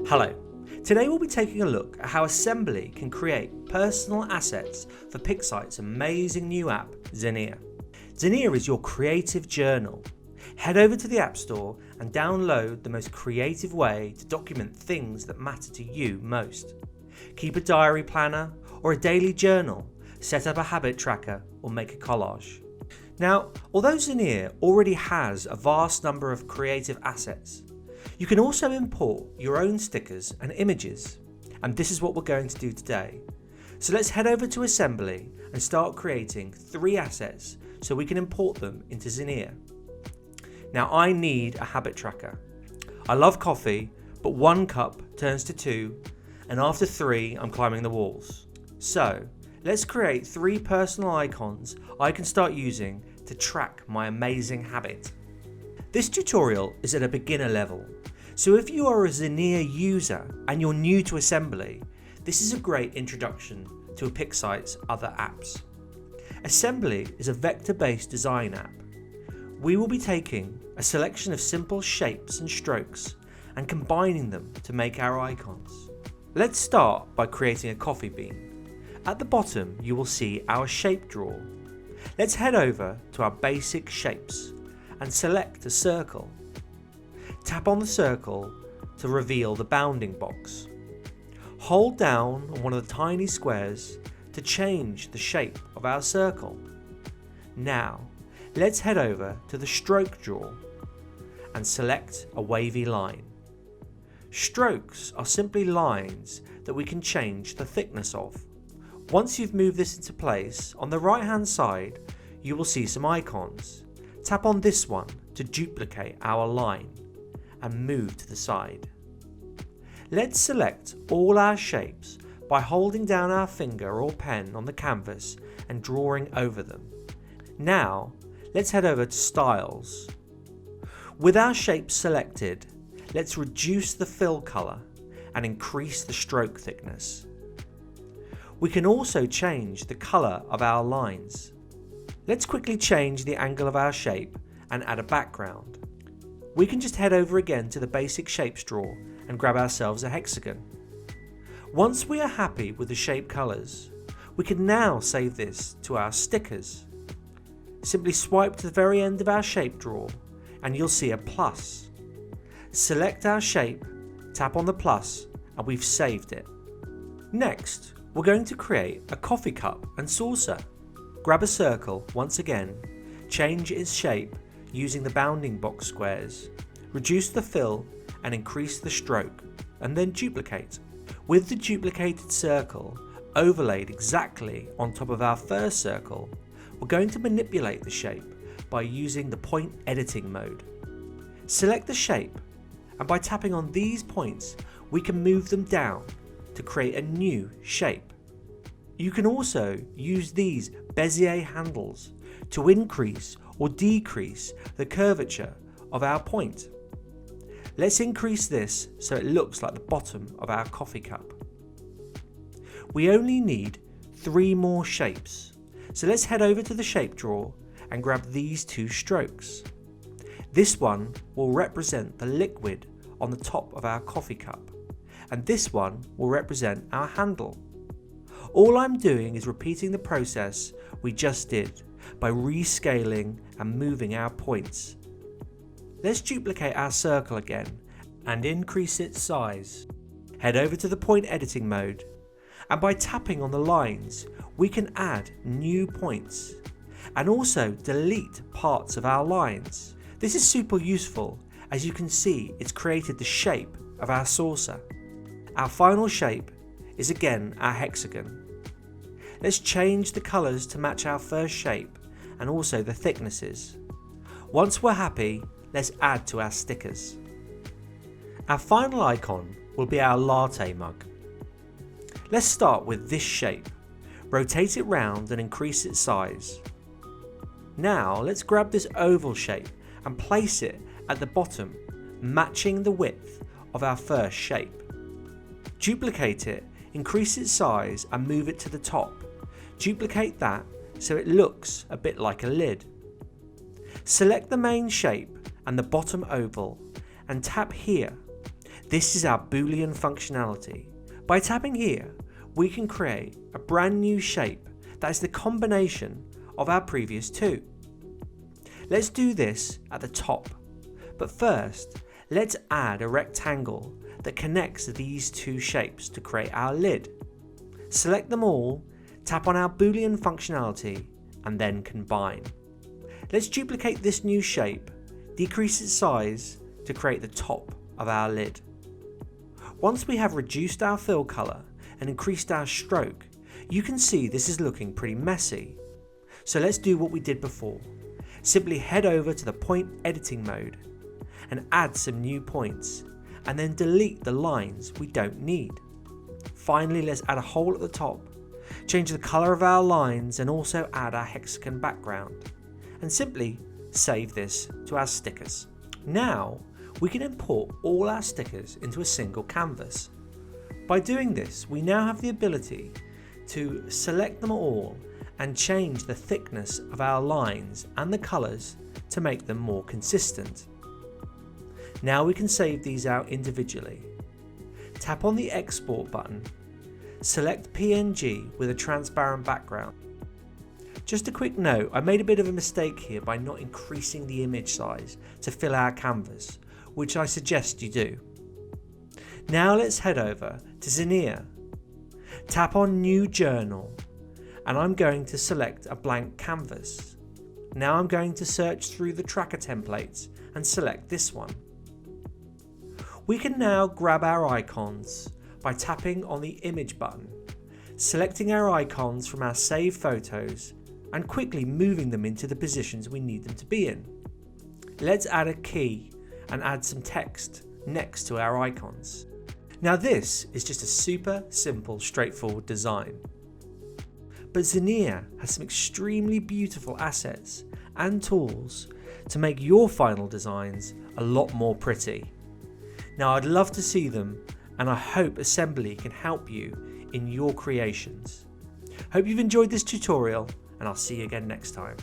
Hello. Today we'll be taking a look at how assembly can create personal assets for Pixite's amazing new app, Zinnia. Zinnia is your creative journal. Head over to the App Store and download the most creative way to document things that matter to you most. Keep a diary planner or a daily journal, set up a habit tracker or make a collage. Now, although Zinnia already has a vast number of creative assets, you can also import your own stickers and images, and this is what we're going to do today. So let's head over to Assembly and start creating 3 assets so we can import them into Zinnia. Now I need a habit tracker. I love coffee, but 1 cup turns to 2, and after 3 I'm climbing the walls. So let's create 3 personal icons I can start using to track my amazing habit. This tutorial is at a beginner level, so if you are a Zinnia user and you're new to Assembly, this is a great introduction to Pixite's other apps. Assembly is a vector-based design app. We will be taking a selection of simple shapes and strokes and combining them to make our icons. Let's start by creating a coffee bean. At the bottom you will see our shape drawer. Let's head over to our basic shapes and select a circle. Tap on the circle to reveal the bounding box. Hold down on one of the tiny squares to change the shape of our circle. Now, let's head over to the stroke drawer and select a wavy line. Strokes are simply lines that we can change the thickness of. Once you've moved this into place, on the right hand side you will see some icons. Tap on this one to duplicate our line and move to the side. Let's select all our shapes by holding down our finger or pen on the canvas and drawing over them. Now let's head over to Styles. With our shapes selected, let's reduce the fill color and increase the stroke thickness. We can also change the color of our lines. Let's quickly change the angle of our shape and add a background. We can just head over again to the basic shapes drawer and grab ourselves a hexagon. Once we are happy with the shape colors, we can now save this to our stickers. Simply swipe to the very end of our shape drawer and you'll see a plus. Select our shape, tap on the plus, and we've saved it. Next, we're going to create a coffee cup and saucer. Grab a circle once again, change its shape using the bounding box squares, reduce the fill and increase the stroke, and then duplicate. With the duplicated circle overlaid exactly on top of our first circle, we're going to manipulate the shape by using the point editing mode. Select the shape, and by tapping on these points we can move them down to create a new shape. You can also use these Bezier handles to increase or decrease the curvature of our point. Let's increase this so it looks like the bottom of our coffee cup. We only need 3 more shapes, so let's head over to the shape drawer and grab these 2 strokes. This one will represent the liquid on the top of our coffee cup, and this one will represent our handle. All I'm doing is repeating the process we just did by rescaling and moving our points. Let's duplicate our circle again and increase its size. Head over to the point editing mode, and by tapping on the lines we can add new points and also delete parts of our lines. This is super useful, as you can see it's created the shape of our saucer. Our final shape is again our hexagon. Let's change the colours to match our first shape and also the thicknesses. Once we're happy, let's add to our stickers. Our final icon will be our latte mug. Let's start with this shape. Rotate it round and increase its size. Now let's grab this oval shape and place it at the bottom, matching the width of our first shape. Duplicate it, increase its size and move it to the top. Duplicate that so it looks a bit like a lid. Select the main shape and the bottom oval and tap here. This is our Boolean functionality. By tapping here, we can create a brand new shape that is the combination of our previous two. Let's do this at the top, but first let's add a rectangle that connects these two shapes to create our lid. Select them all, tap on our Boolean functionality and then combine. Let's duplicate this new shape, decrease its size to create the top of our lid. Once we have reduced our fill colour and increased our stroke, you can see this is looking pretty messy. So let's do what we did before. Simply head over to the point editing mode and add some new points, and then delete the lines we don't need. Finally, let's add a hole at the top, change the colour of our lines and also add our hexagon background, and simply save this to our stickers. Now we can import all our stickers into a single canvas. By doing this, we now have the ability to select them all and change the thickness of our lines and the colours to make them more consistent. Now we can save these out individually. Tap on the export button, select PNG with a transparent background. Just a quick note, I made a bit of a mistake here by not increasing the image size to fill our canvas, which I suggest you do. Now let's head over to Zinnia. Tap on New Journal, and I'm going to select a blank canvas. Now I'm going to search through the tracker templates and select this one. We can now grab our icons by tapping on the image button, selecting our icons from our saved photos and quickly moving them into the positions we need them to be in. Let's add a key and add some text next to our icons. Now this is just a super simple, straightforward design. But Zinnia has some extremely beautiful assets and tools to make your final designs a lot more pretty. Now I'd love to see them, and I hope Assembly can help you in your creations. Hope you've enjoyed this tutorial, and I'll see you again next time.